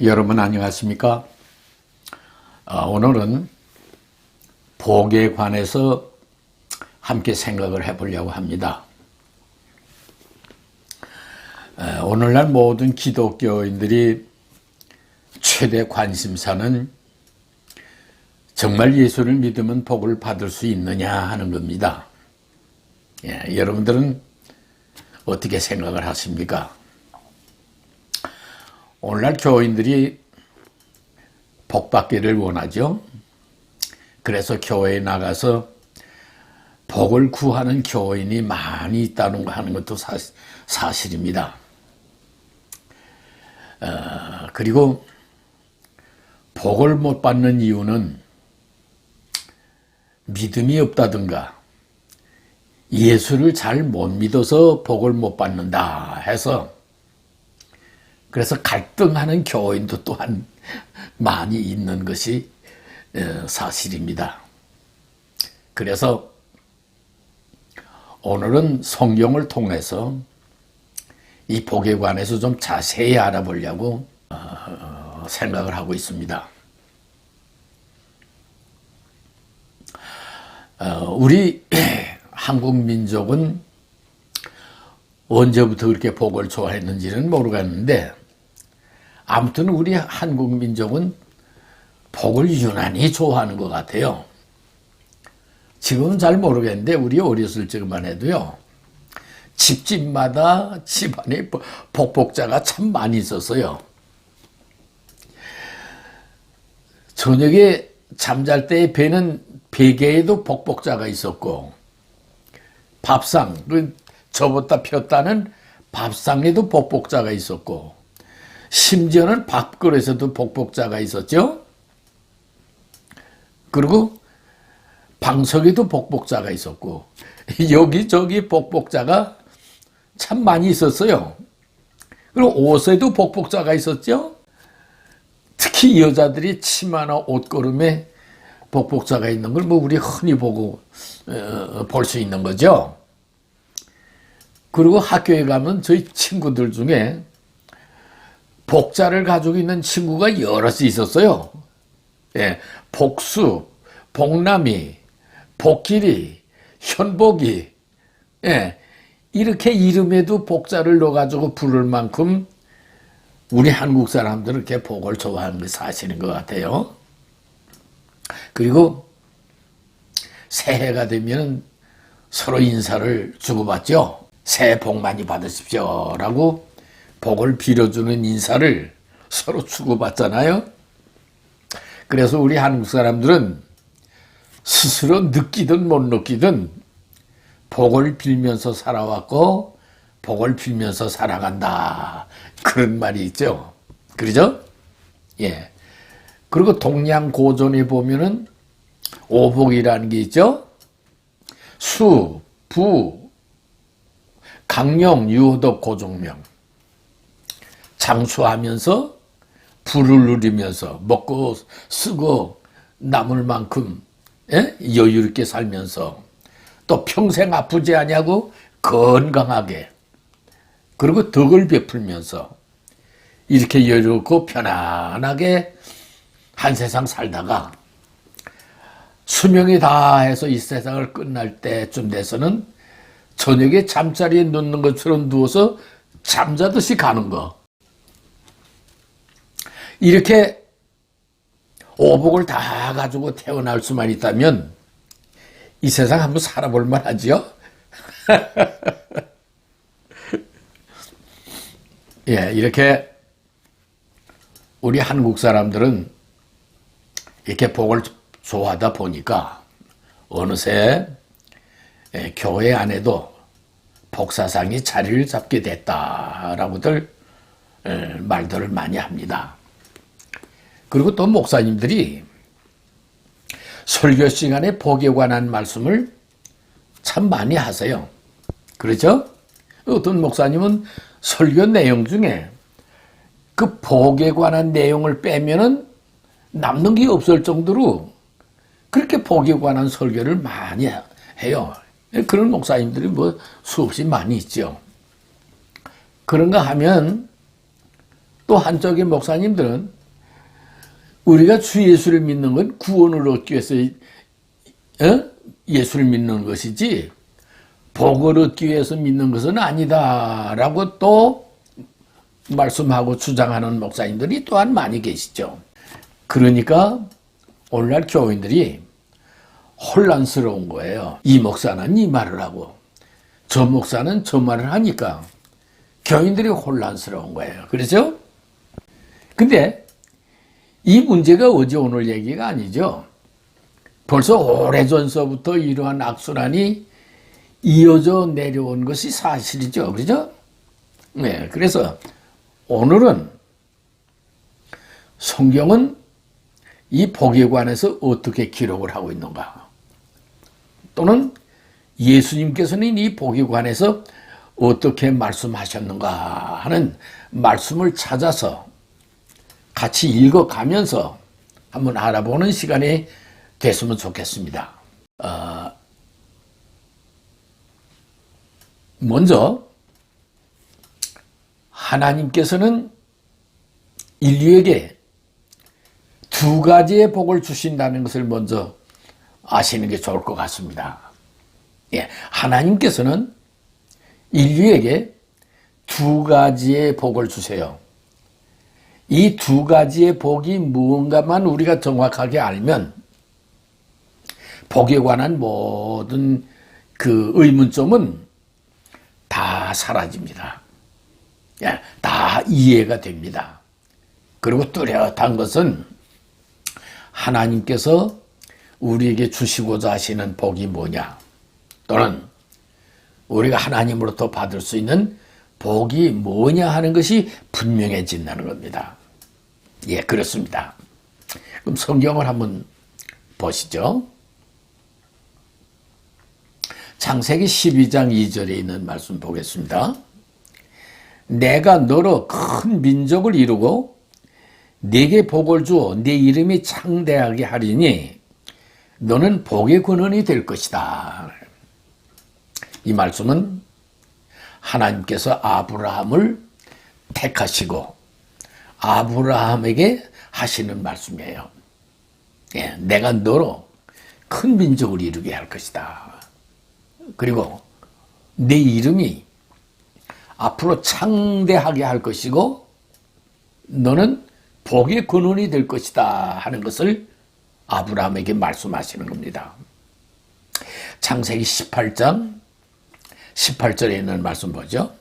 여러분 안녕하십니까? 오늘은 복에 관해서 함께 생각을 해보려고 합니다. 오늘날 모든 기독교인들이 최대 관심사는 정말 예수를 믿으면 복을 받을 수 있느냐 하는 겁니다. 여러분들은 어떻게 생각을 하십니까? 오늘날 교인들이 복받기를 원하죠. 그래서 교회에 나가서 복을 구하는 교인이 많이 있다는 거 하는 것도 사실입니다. 그리고 복을 못 받는 이유는 믿음이 없다든가 예수를 잘 못 믿어서 복을 못 받는다 해서 그래서 갈등하는 교인도 또한 많이 있는 것이 사실입니다. 그래서 오늘은 성경을 통해서 이 복에 관해서 좀 자세히 알아보려고 생각을 하고 있습니다. 우리 한국 민족은 언제부터 그렇게 복을 좋아했는지는 모르겠는데 아무튼 우리 한국 민족은 복을 유난히 좋아하는 것 같아요. 지금은 잘 모르겠는데 우리 어렸을 적만 해도요. 집집마다 집안에 복복자가 참 많이 있었어요. 저녁에 잠잘 때 베는 베개에도 복복자가 있었고 밥상, 접었다 폈다는 밥상에도 복복자가 있었고 심지어는 밥그릇에도 복복자가 있었죠. 그리고 방석에도 복복자가 있었고 여기저기 복복자가 참 많이 있었어요. 그리고 옷에도 복복자가 있었죠. 특히 여자들이 치마나 옷걸음에 복복자가 있는 걸 우리 흔히 보고 볼 수 있는 거죠. 그리고 학교에 가면 저희 친구들 중에 복자를 가지고 있는 친구가 여럿이 있었어요. 복수, 복남이, 복길이, 현복이, 이렇게 이름에도 복자를 넣어가지고 부를 만큼 우리 한국 사람들은 이렇게 복을 좋아하는 게 사실인 것 같아요. 그리고 새해가 되면 서로 인사를 주고받죠. 새해 복 많이 받으십시오 라고 복을 빌어주는 인사를 서로 주고받잖아요. 그래서 우리 한국 사람들은 스스로 느끼든 못 느끼든 복을 빌면서 살아왔고 복을 빌면서 살아간다. 그런 말이 있죠. 그러죠? 예. 그리고 동양고전에 보면은 오복이라는 게 있죠. 수, 부, 강령, 유호덕, 고종명. 장수하면서 부를 누리면서 먹고 쓰고 남을 만큼 여유 있게 살면서 또 평생 아프지 않냐고 건강하게 그리고 덕을 베풀면서 이렇게 여유롭고 편안하게 한 세상 살다가 수명이 다해서 이 세상을 끝날 때쯤 돼서는 저녁에 잠자리에 눕는 것처럼 누워서 잠자듯이 가는 거. 이렇게 오복을 다 가지고 태어날 수만 있다면 이 세상 한번 살아볼 만하죠? 이렇게 우리 한국 사람들은 이렇게 복을 좋아하다 보니까 어느새 교회 안에도 복사상이 자리를 잡게 됐다라고들 말들을 많이 합니다. 그리고 또 목사님들이 설교 시간에 복에 관한 말씀을 참 많이 하세요. 그렇죠? 어떤 목사님은 설교 내용 중에 그 복에 관한 내용을 빼면은 남는 게 없을 정도로 그렇게 복에 관한 설교를 많이 해요. 그런 목사님들이 수없이 많이 있죠. 그런가 하면 또 한쪽의 목사님들은 우리가 주 예수를 믿는 건 구원을 얻기 위해서 예수를 믿는 것이지 복을 얻기 위해서 믿는 것은 아니다라고 또 말씀하고 주장하는 목사님들이 또한 많이 계시죠. 그러니까 오늘날 교인들이 혼란스러운 거예요. 이 목사는 이 말을 하고 저 목사는 저 말을 하니까 교인들이 혼란스러운 거예요. 그렇죠? 근데 이 문제가 어제 오늘 얘기가 아니죠. 벌써 오래전서부터 이러한 악순환이 이어져 내려온 것이 사실이죠. 그렇죠? 네, 그래서 오늘은 성경은 이 복에 관해서 어떻게 기록을 하고 있는가? 또는 예수님께서는 이 복에 관해서 어떻게 말씀하셨는가 하는 말씀을 찾아서 같이 읽어가면서 한번 알아보는 시간이 됐으면 좋겠습니다. 먼저 하나님께서는 인류에게 두 가지의 복을 주신다는 것을 먼저 아시는 게 좋을 것 같습니다. 예, 하나님께서는 인류에게 두 가지의 복을 주세요. 이 두 가지의 복이 무언가만 우리가 정확하게 알면 복에 관한 모든 그 의문점은 다 사라집니다. 예, 다 이해가 됩니다. 그리고 뚜렷한 것은 하나님께서 우리에게 주시고자 하시는 복이 뭐냐, 또는 우리가 하나님으로부터 받을 수 있는 복이 뭐냐 하는 것이 분명해진다는 겁니다. 예, 그렇습니다. 그럼 성경을 한번 보시죠. 창세기 12장 2절에 있는 말씀 보겠습니다. 내가 너로 큰 민족을 이루고 네게 복을 주어 네 이름이 창대하게 하리니 너는 복의 근원이 될 것이다. 이 말씀은 하나님께서 아브라함을 택하시고 아브라함에게 하시는 말씀이에요. 예, 내가 너로 큰 민족을 이루게 할 것이다. 그리고 네 이름이 앞으로 창대하게 할 것이고 너는 복의 근원이 될 것이다 하는 것을 아브라함에게 말씀하시는 겁니다. 창세기 18장 18절에 있는 말씀 보죠.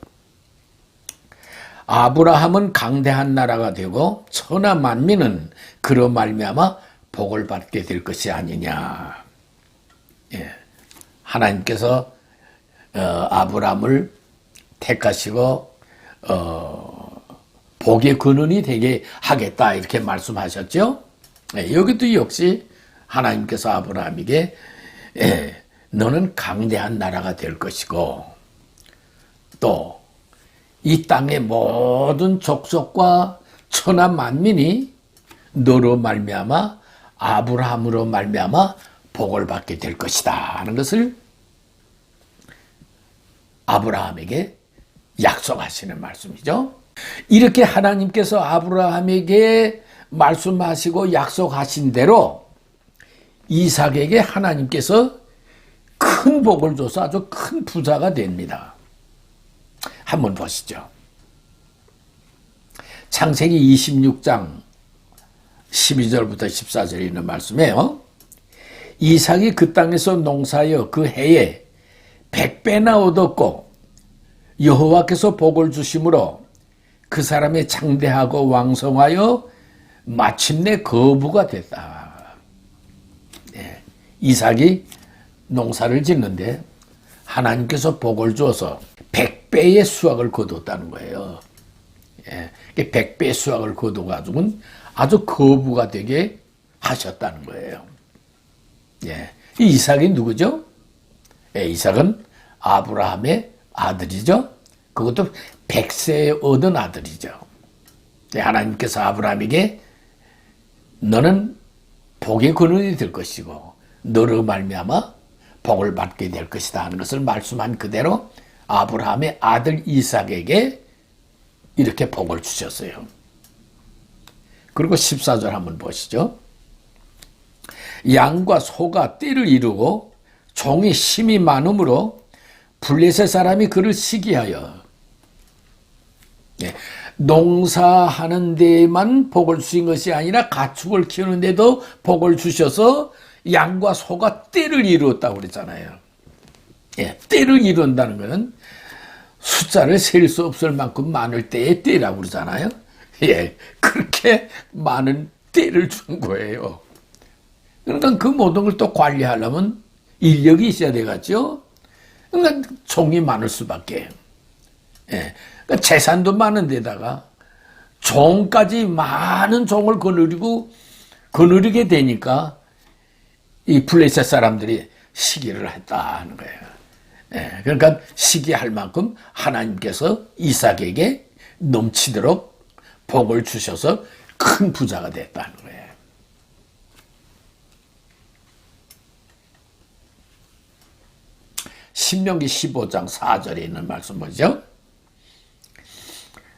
아브라함은 강대한 나라가 되고 천하 만민은 그로 말미암아 복을 받게 될 것이 아니냐. 예. 하나님께서 아브라함을 택하시고 복의 근원이 되게 하겠다 이렇게 말씀하셨죠. 예. 여기도 역시 하나님께서 아브라함에게 너는 강대한 나라가 될 것이고 또 이 땅의 모든 족속과 천하 만민이 너로 말미암아 아브라함으로 말미암아 복을 받게 될 것이다 하는 것을 아브라함에게 약속하시는 말씀이죠. 이렇게 하나님께서 아브라함에게 말씀하시고 약속하신 대로 이삭에게 하나님께서 큰 복을 줘서 아주 큰 부자가 됩니다. 한번 보시죠. 창세기 26장 12절부터 14절에 있는 말씀이에요. 이삭이 그 땅에서 농사하여 그 해에 100배나 얻었고 여호와께서 복을 주심으로 그 사람이 창대하고 왕성하여 마침내 거부가 됐다. 네. 이삭이 농사를 짓는데 하나님께서 복을 주어서 100배의 수확을 거뒀다는 거예요. 예. 100배의 수확을 거둬가지고는 아주 거부가 되게 하셨다는 거예요. 예. 이 이삭이 누구죠? 예, 이삭은 아브라함의 아들이죠. 그것도 100세에 얻은 아들이죠. 예, 하나님께서 아브라함에게 너는 복의 근원이 될 것이고 너로 말미암아 복을 받게 될 것이다 하는 것을 말씀한 그대로 아브라함의 아들 이삭에게 이렇게 복을 주셨어요. 그리고 14절 한번 보시죠. 양과 소가 떼를 이루고 종이 힘이 많으므로 블레셋 사람이 그를 시기하여, 농사하는 데만 복을 주신 것이 아니라 가축을 키우는 데도 복을 주셔서 양과 소가 떼를 이루었다고 그랬잖아요. 떼를 이룬다는 것은 숫자를 셀 수 없을 만큼 많을 때의 떼라고 그러잖아요. 그렇게 많은 떼를 준 거예요. 그러니까 그 모든 걸 또 관리하려면 인력이 있어야 되겠죠. 그러니까 종이 많을 수밖에. 그러니까 재산도 많은 데다가 종까지 많은 종을 거느리게 되니까 이 블레셋 사람들이 시기를 했다는 거예요. 그러니까 시기할 만큼 하나님께서 이삭에게 넘치도록 복을 주셔서 큰 부자가 됐다는 거예요. 신명기 15장 4절에 있는 말씀 뭐죠?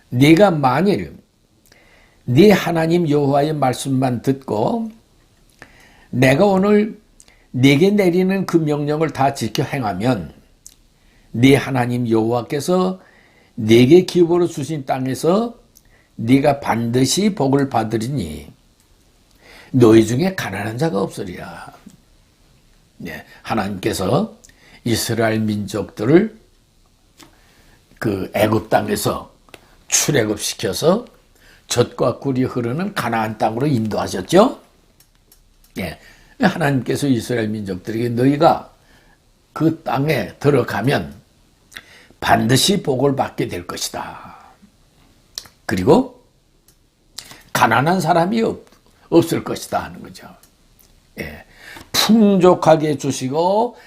네가 만일 네 하나님 여호와의 말씀만 듣고 내가 오늘 네게 내리는 그 명령을 다 지켜 행하면 네 하나님 여호와께서 네게 기업으로 주신 땅에서 네가 반드시 복을 받으리니 너희 중에 가난한 자가 없으리라. 하나님께서 이스라엘 민족들을 그 애굽 땅에서 출애굽시켜서 젖과 꿀이 흐르는 가나안 땅으로 인도하셨죠. 하나님께서 이스라엘 민족들에게 너희가 그 땅에 들어가면 반드시 복을 받게 될 것이다. 그리고 가난한 사람이 없을 것이다 하는 거죠. 풍족하게 주시고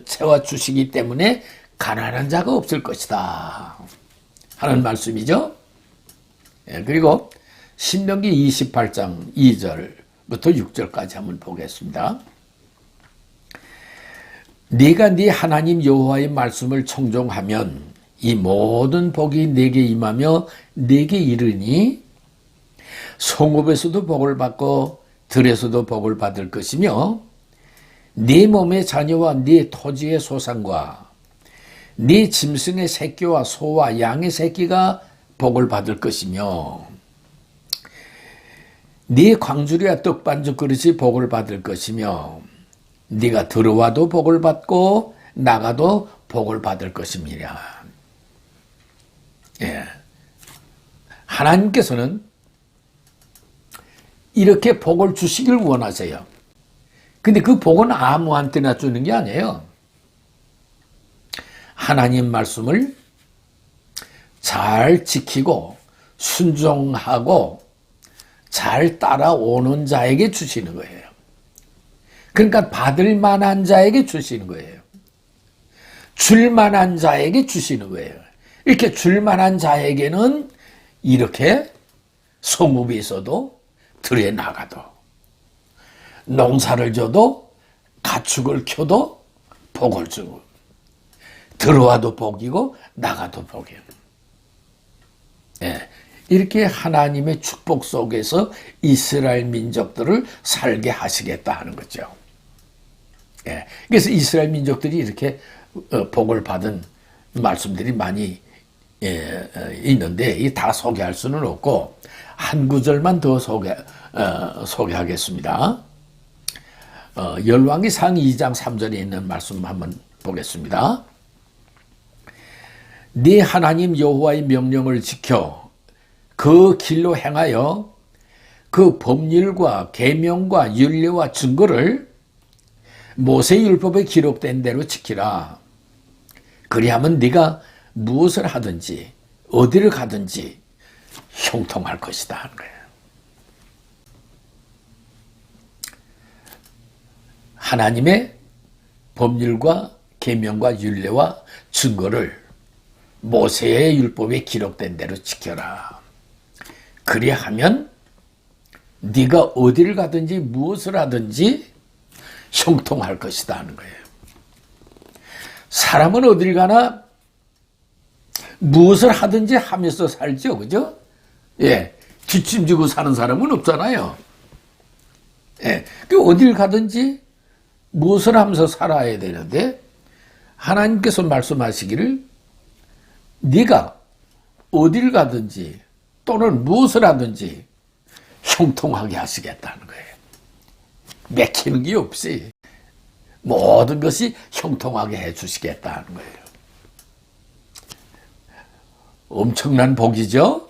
채워주시기 때문에 가난한 자가 없을 것이다 하는 말씀이죠. 그리고 신명기 28장 2절부터 6절까지 한번 보겠습니다. 네가 네 하나님 여호와의 말씀을 청종하면 이 모든 복이 네게 임하며 네게 이르니 성읍에서도 복을 받고 들에서도 복을 받을 것이며 네 몸의 자녀와 네 토지의 소산과 네 짐승의 새끼와 소와 양의 새끼가 복을 받을 것이며 네 광주리와 떡반죽 그릇이 복을 받을 것이며 네가 들어와도 복을 받고 나가도 복을 받을 것입니다. 하나님께서는 이렇게 복을 주시길 원하세요. 근데 그 복은 아무한테나 주는 게 아니에요. 하나님 말씀을 잘 지키고 순종하고 잘 따라오는 자에게 주시는 거예요. 그러니까 받을 만한 자에게 주시는 거예요. 줄 만한 자에게 주시는 거예요. 이렇게 줄 만한 자에게는 이렇게 성읍이 있어도 들에 나가도 농사를 져도 가축을 켜도 복을 주고 들어와도 복이고 나가도 복이에요. 이렇게 하나님의 축복 속에서 이스라엘 민족들을 살게 하시겠다 하는 거죠. 그래서 이스라엘 민족들이 이렇게 복을 받은 말씀들이 많이 있는데 이 다 소개할 수는 없고 한 구절만 더 소개하겠습니다. 열왕기상 2장 3절에 있는 말씀 한번 보겠습니다. 네 하나님 여호와의 명령을 지켜 그 길로 행하여 그 법률과 계명과 율례와 증거를 모세율법에 기록된 대로 지키라. 그리하면 네가 무엇을 하든지 어디를 가든지 형통할 것이다 하는 거예요. 하나님의 법률과 계명과 율례와 증거를 모세의 율법에 기록된 대로 지켜라. 그리하면 네가 어디를 가든지 무엇을 하든지 형통할 것이다 하는 거예요. 사람은 어딜 가나 무엇을 하든지 하면서 살죠, 그죠? 뒷짐지고 사는 사람은 없잖아요. 예, 그 어딜 가든지 무엇을 하면서 살아야 되는데 하나님께서 말씀하시기를 네가 어딜 가든지 또는 무엇을 하든지 형통하게 하시겠다는 거예요. 맥히는 게 없이 모든 것이 형통하게 해주시겠다는 거예요. 엄청난 복이죠.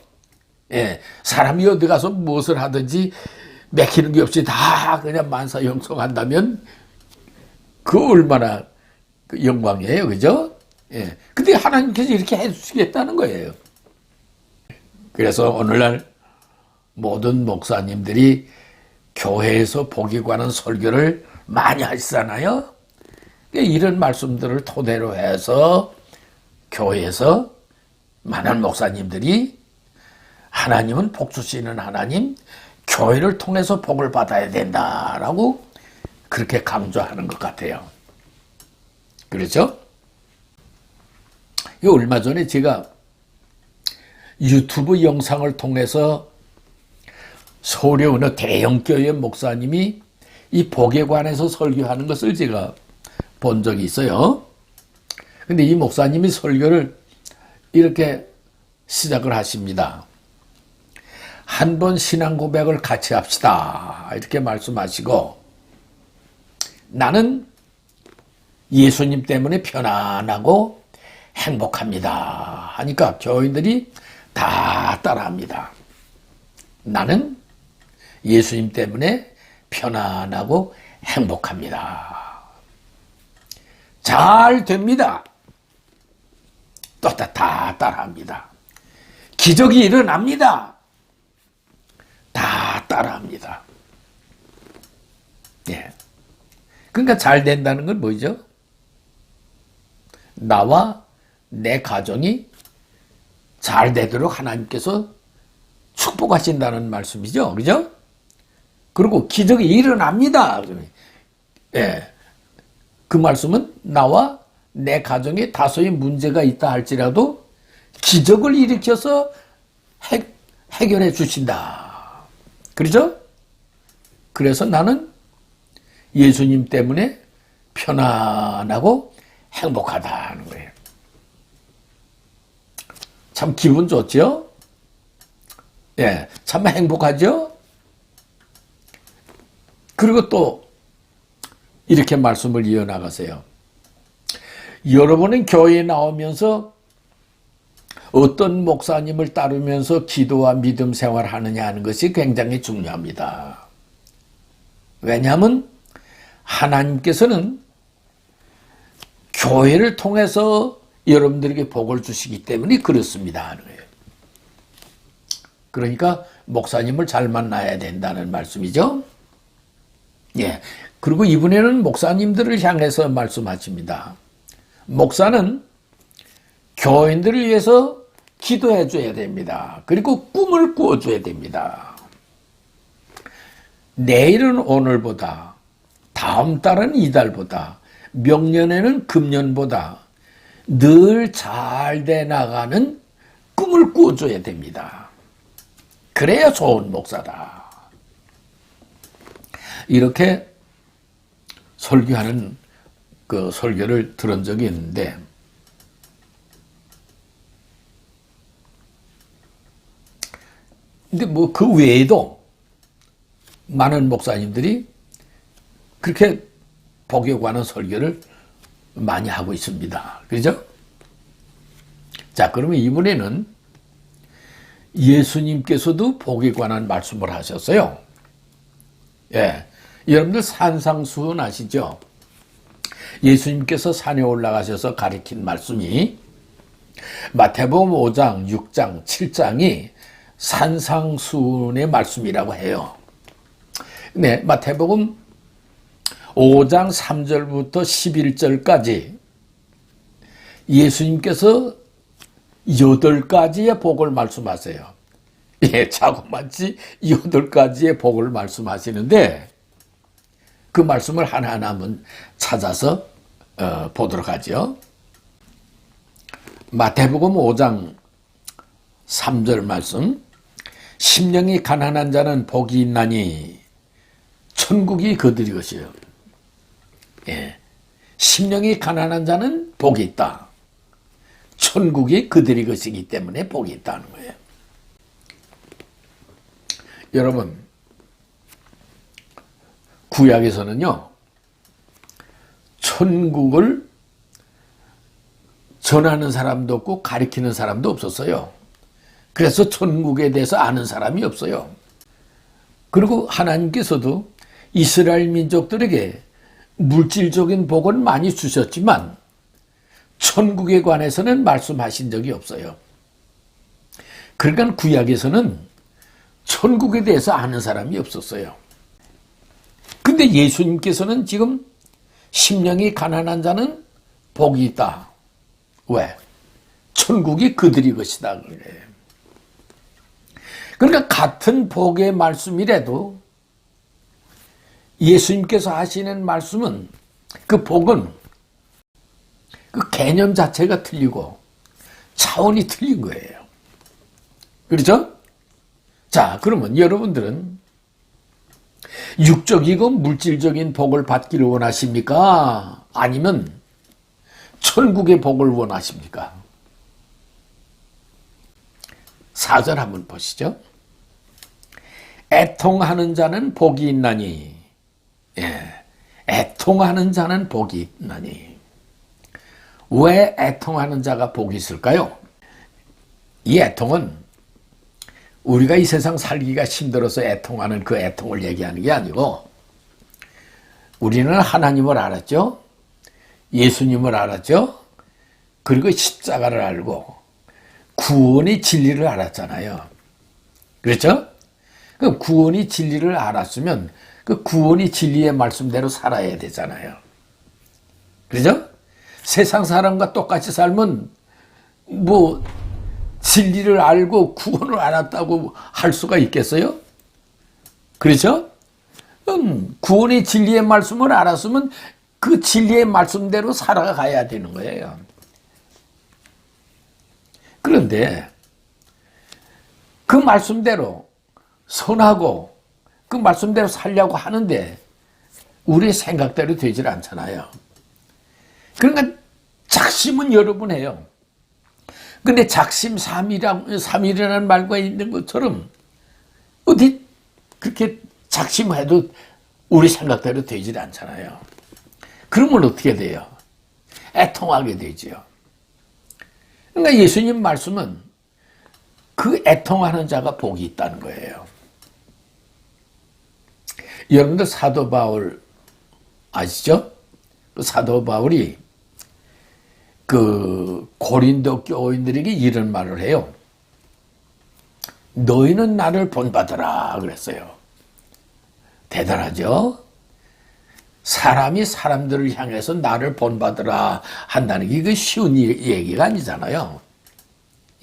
예, 사람이 어디 가서 무엇을 하든지 맥히는 게 없이 다 그냥 만사형통한다면 그 얼마나 영광이에요, 그죠? 예, 근데 하나님께서 이렇게 해주시겠다는 거예요. 그래서 오늘날 모든 목사님들이 교회에서 복에 관한 설교를 많이 하시잖아요. 이런 말씀들을 토대로 해서 교회에서 많은 목사님들이 하나님은 복 주시는 하나님, 교회를 통해서 복을 받아야 된다라고 그렇게 강조하는 것 같아요. 그렇죠? 얼마 전에 제가 유튜브 영상을 통해서 서울의 어느 대형교회 목사님이 이 복에 관해서 설교하는 것을 제가 본 적이 있어요. 근데 이 목사님이 설교를 이렇게 시작을 하십니다. 한 번 신앙 고백을 같이 합시다. 이렇게 말씀하시고, 나는 예수님 때문에 편안하고 행복합니다. 하니까 교인들이 다 따라합니다. 나는 예수님 때문에 편안하고 행복합니다. 잘 됩니다. 또 다 따라합니다. 기적이 일어납니다. 다 따라합니다. 예. 그러니까 잘 된다는 건 뭐죠? 나와 내 가정이 잘 되도록 하나님께서 축복하신다는 말씀이죠. 그죠? 그리고 기적이 일어납니다. 예. 그 말씀은 나와 내 가정에 다소의 문제가 있다 할지라도 기적을 일으켜서 해결해 주신다. 그렇죠? 그래서 나는 예수님 때문에 편안하고 행복하다는 거예요. 참 기분 좋죠? 예, 참 행복하죠? 그리고 또 이렇게 말씀을 이어나가세요. 여러분은 교회에 나오면서 어떤 목사님을 따르면서 기도와 믿음 생활하느냐 하는 것이 굉장히 중요합니다. 왜냐하면 하나님께서는 교회를 통해서 여러분들에게 복을 주시기 때문에 그렇습니다 하는 거예요. 그러니까 목사님을 잘 만나야 된다는 말씀이죠. 예. 그리고 이번에는 목사님들을 향해서 말씀하십니다. 목사는 교인들을 위해서 기도해 줘야 됩니다. 그리고 꿈을 꾸어줘야 됩니다. 내일은 오늘보다, 다음 달은 이달보다, 명년에는 금년보다 늘 잘 돼 나가는 꿈을 꾸어줘야 됩니다. 그래야 좋은 목사다. 이렇게 설교하는 그 설교를 들은 적이 있는데, 근데 뭐 그 외에도 많은 목사님들이 그렇게 복에 관한 설교를 많이 하고 있습니다. 그죠? 자, 그러면 이번에는 예수님께서도 복에 관한 말씀을 하셨어요. 예. 여러분들 산상수훈 아시죠? 예수님께서 산에 올라가셔서 가르친 말씀이 마태복음 5장, 6장, 7장이 산상수훈의 말씀이라고 해요. 네, 마태복음 5장 3절부터 11절까지 예수님께서 8가지의 복을 말씀하세요. 예, 자그마치 8가지의 복을 말씀하시는데 그 말씀을 하나하나 한번 찾아서 보도록 하죠. 마태복음 5장 3절 말씀, 심령이 가난한 자는 복이 있나니 천국이 그들이 것이요. 예. 심령이 가난한 자는 복이 있다. 천국이 그들이 것이기 때문에 복이 있다는 거예요. 여러분, 구약에서는요, 천국을 전하는 사람도 없고 가리키는 사람도 없었어요. 그래서 천국에 대해서 아는 사람이 없어요. 그리고 하나님께서도 이스라엘 민족들에게 물질적인 복을 많이 주셨지만 천국에 관해서는 말씀하신 적이 없어요. 그러니까 구약에서는 천국에 대해서 아는 사람이 없었어요. 근데 예수님께서는 지금 심령이 가난한 자는 복이 있다. 왜? 천국이 그들이 것이다. 그래. 그러니까 같은 복의 말씀이라도 예수님께서 하시는 말씀은 그 복은 그 개념 자체가 틀리고 차원이 틀린 거예요. 그렇죠? 자, 그러면 여러분들은 육적이고 물질적인 복을 받기를 원하십니까? 아니면 천국의 복을 원하십니까? 4절 한번 보시죠. 애통하는 자는 복이 있나니. 예, 애통하는 자는 복이 있나니. 왜 애통하는 자가 복이 있을까요? 이 애통은 우리가 이 세상 살기가 힘들어서 애통하는 그 애통을 얘기하는 게 아니고, 우리는 하나님을 알았죠? 예수님을 알았죠? 그리고 십자가를 알고 구원의 진리를 알았잖아요. 그렇죠? 그 구원의 진리를 알았으면 그 구원의 진리의 말씀대로 살아야 되잖아요. 그렇죠? 세상 사람과 똑같이 살면 뭐 진리를 알고 구원을 알았다고 할 수가 있겠어요? 그렇죠? 구원의 진리의 말씀을 알았으면 그 진리의 말씀대로 살아가야 되는 거예요. 그런데 그 말씀대로 선하고 그 말씀대로 살려고 하는데 우리의 생각대로 되질 않잖아요. 그러니까 작심은 여러 번 해요. 근데 작심 삼일이라는 말과 있는 것처럼 어디 그렇게 작심해도 우리 생각대로 되질 않잖아요. 그러면 어떻게 돼요? 애통하게 되죠. 그러니까 예수님 말씀은 그 애통하는 자가 복이 있다는 거예요. 여러분들 사도 바울 아시죠? 사도 바울이 그 고린도 교인들에게 이런 말을 해요. 너희는 나를 본받으라 그랬어요. 대단하죠? 사람이 사람들을 향해서 나를 본받으라 한다는 게 이거 쉬운 얘기가 아니잖아요.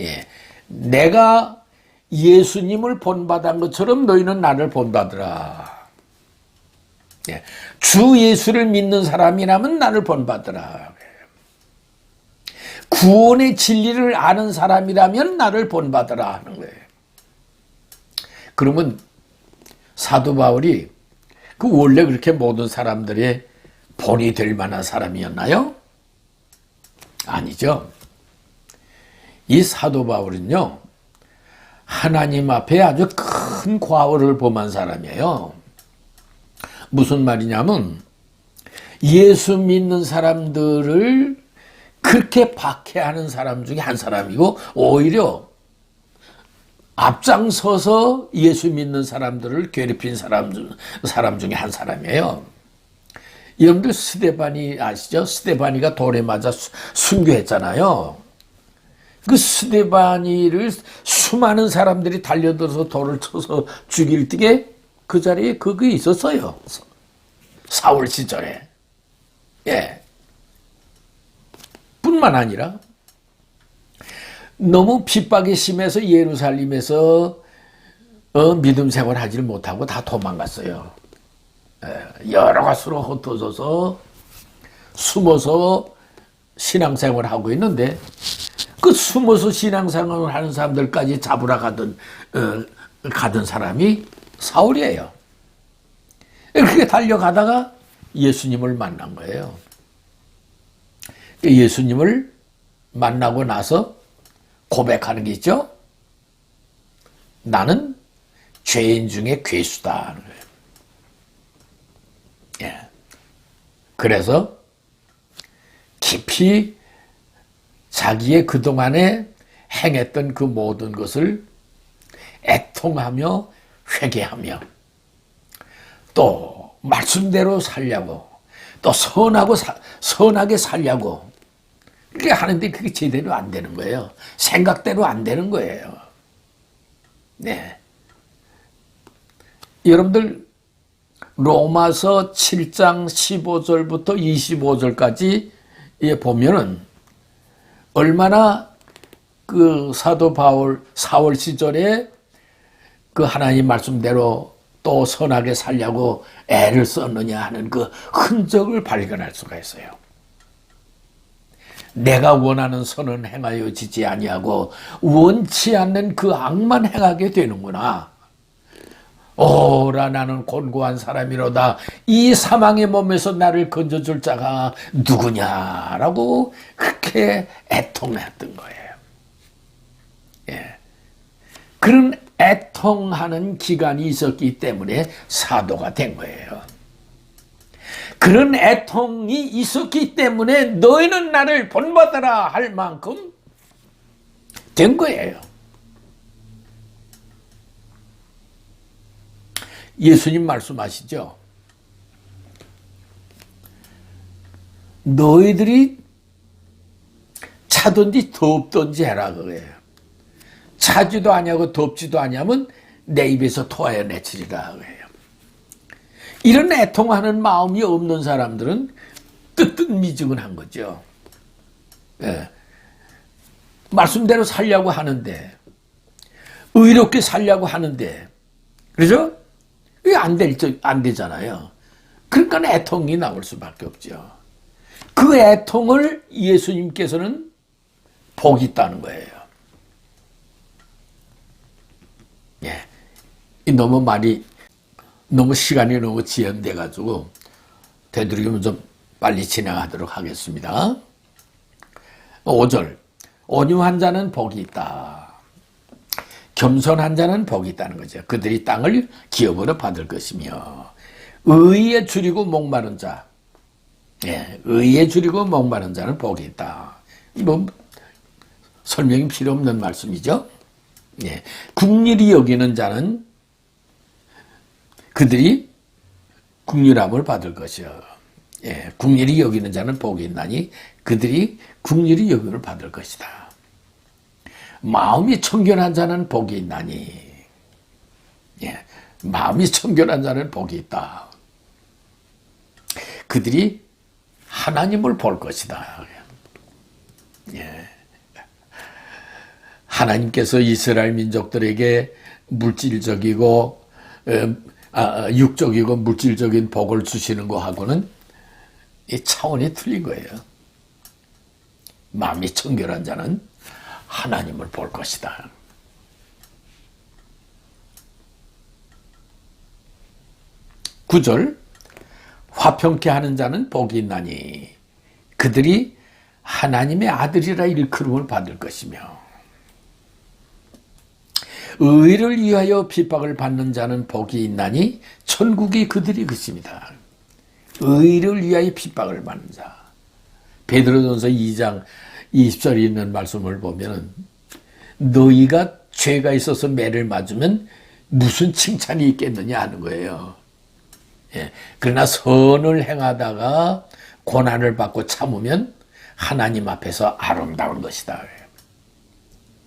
예. 내가 예수님을 본받은 것처럼 너희는 나를 본받으라. 예. 주 예수를 믿는 사람이라면 나를 본받으라. 구원의 진리를 아는 사람이라면 나를 본받으라 하는 거예요. 그러면 사도 바울이 그 원래 그렇게 모든 사람들의 본이 될 만한 사람이었나요? 아니죠. 이 사도 바울은요, 하나님 앞에 아주 큰 과오를 범한 사람이에요. 무슨 말이냐면 예수 믿는 사람들을 그렇게 박해하는 사람 중에 한 사람이고, 오히려 앞장서서 예수 믿는 사람들을 괴롭힌 사람 중에 한 사람이에요. 여러분들 스데반이 아시죠? 스데반이가 돌에 맞아 순교했잖아요. 그 스데반이를 수많은 사람들이 달려들어서 돌을 쳐서 죽일 때에 그 자리에 그게 있었어요. 사울 시절에. 예. 뿐만 아니라 너무 핍박이 심해서 예루살렘에서 믿음 생활 하지를 못하고 다 도망갔어요. 여러 가수로 흩어져서 숨어서 신앙생활을 하고 있는데 그 숨어서 신앙생활을 하는 사람들까지 잡으러 가던 가던 사람이 사울이에요. 그렇게 달려가다가 예수님을 만난 거예요. 예수님을 만나고 나서 고백하는 게 있죠. 나는 죄인 중에 괴수다 하는 거예요. 예. 그래서 깊이 자기의 그동안에 행했던 그 모든 것을 애통하며 회개하며 또 말씀대로 살려고 또 선하게 살려고 이렇게 하는데 그게 제대로 안 되는 거예요. 생각대로 안 되는 거예요. 네. 여러분들 로마서 7장 15절부터 25절까지 보면은 얼마나 그 사도 바울 사울 시절에 그 하나님 말씀대로 또 선하게 살려고 애를 썼느냐 하는 그 흔적을 발견할 수가 있어요. 내가 원하는 선은 행하여 지지 아니하고 원치 않는 그 악만 행하게 되는구나. 오라 나는 곤고한 사람이로다. 이 사망의 몸에서 나를 건져줄 자가 누구냐라고 그렇게 애통했던 거예요. 예. 그런 애통하는 기간이 있었기 때문에 사도가 된 거예요. 그런 애통이 있었기 때문에 너희는 나를 본받아라 할 만큼 된 거예요. 예수님 말씀하시죠. 너희들이 차든지 덥든지 해라 그래요. 차지도 아니하고 덥지도 아니하면 내 입에서 토하여 내치리라 그래요. 이런 애통하는 마음이 없는 사람들은 뜨뜻미지근한 거죠. 예. 말씀대로 살려고 하는데 의롭게 살려고 하는데 그렇죠? 이게 안 되잖아요. 그러니까 애통이 나올 수밖에 없죠. 그 애통을 예수님께서는 복이 있다는 거예요. 예. 너무 시간이 너무 지연돼가지고 되도록이면 좀 빨리 진행하도록 하겠습니다. 5절. 온유한 자는 복이 있다. 겸손한 자는 복이 있다는 거죠. 그들이 땅을 기업으로 받을 것이며 의에 줄이고 목마른 자, 예, 의에 줄이고 목마른 자는 복이 있다. 뭐 설명이 필요 없는 말씀이죠. 예, 긍휼히 여기는 자는 그들이 긍휼함을 받을 것이요. 예, 긍휼히 여기는 자는 복이 있나니 그들이 긍휼히 여김을 받을 것이다. 마음이 청결한 자는 복이 있나니, 예, 마음이 청결한 자는 복이 있다. 그들이 하나님을 볼 것이다. 예. 하나님께서 이스라엘 민족들에게 물질적이고 육적이고 물질적인 복을 주시는 거하고는 이 차원이 틀린 거예요. 마음이 청결한 자는 하나님을 볼 것이다. 구절. 화평케 하는 자는 복이 있나니 그들이 하나님의 아들이라 일컬음을 받을 것이며 의를 위하여 핍박을 받는 자는 복이 있나니 천국이 그들이 것입니다. 의를 위하여 핍박을 받는 자. 베드로전서 2장 20절에 있는 말씀을 보면 너희가 죄가 있어서 매를 맞으면 무슨 칭찬이 있겠느냐 하는 거예요. 예. 그러나 선을 행하다가 고난을 받고 참으면 하나님 앞에서 아름다운 것이다.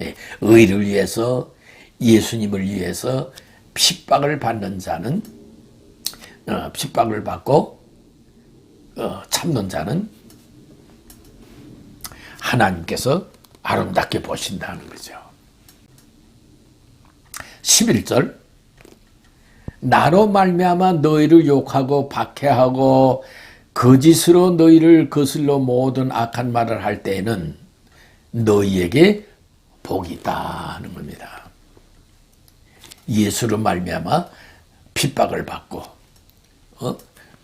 예. 의를 위해서 예수님을 위해서 핍박을 받는 자는 핍박을 받고 참는 자는 하나님께서 아름답게 보신다는 거죠. 11절. 나로 말미암아 너희를 욕하고 박해하고 거짓으로 너희를 거슬러 모든 악한 말을 할 때에는 너희에게 복이 있다는 겁니다. 예수로 말미암아 핍박을 받고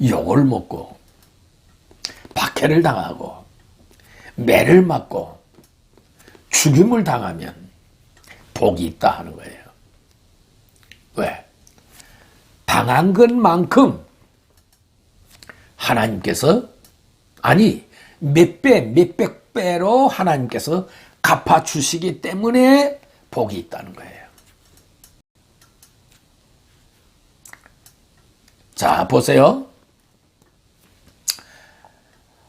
욕을 먹고 박해를 당하고 매를 맞고 죽임을 당하면 복이 있다 하는 거예요. 왜? 당한 것만큼 하나님께서 몇 배, 몇백 배로 하나님께서 갚아주시기 때문에 복이 있다는 거예요. 자, 보세요.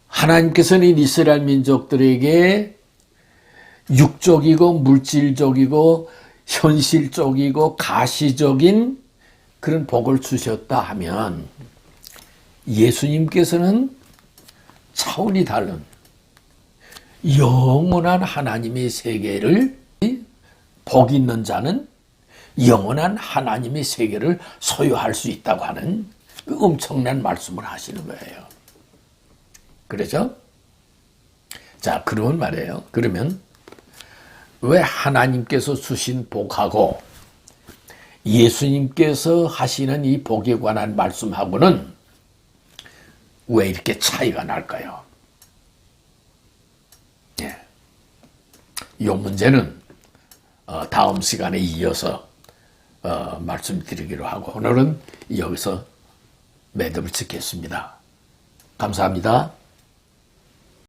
하나님께서는 이스라엘 민족들에게 육적이고 물질적이고 현실적이고 가시적인 그런 복을 주셨다 하면 예수님께서는 차원이 다른 영원한 하나님의 세계를, 복 있는 자는 영원한 하나님의 세계를 소유할 수 있다고 하는 그 엄청난 말씀을 하시는 거예요. 그렇죠? 자, 그런 말이에요. 그러면 왜 하나님께서 주신 복하고 예수님께서 하시는 이 복에 관한 말씀하고는 왜 이렇게 차이가 날까요? 예. 이 문제는 다음 시간에 이어서 말씀드리기로 하고 오늘은 여기서 매듭을 짓겠습니다. 감사합니다.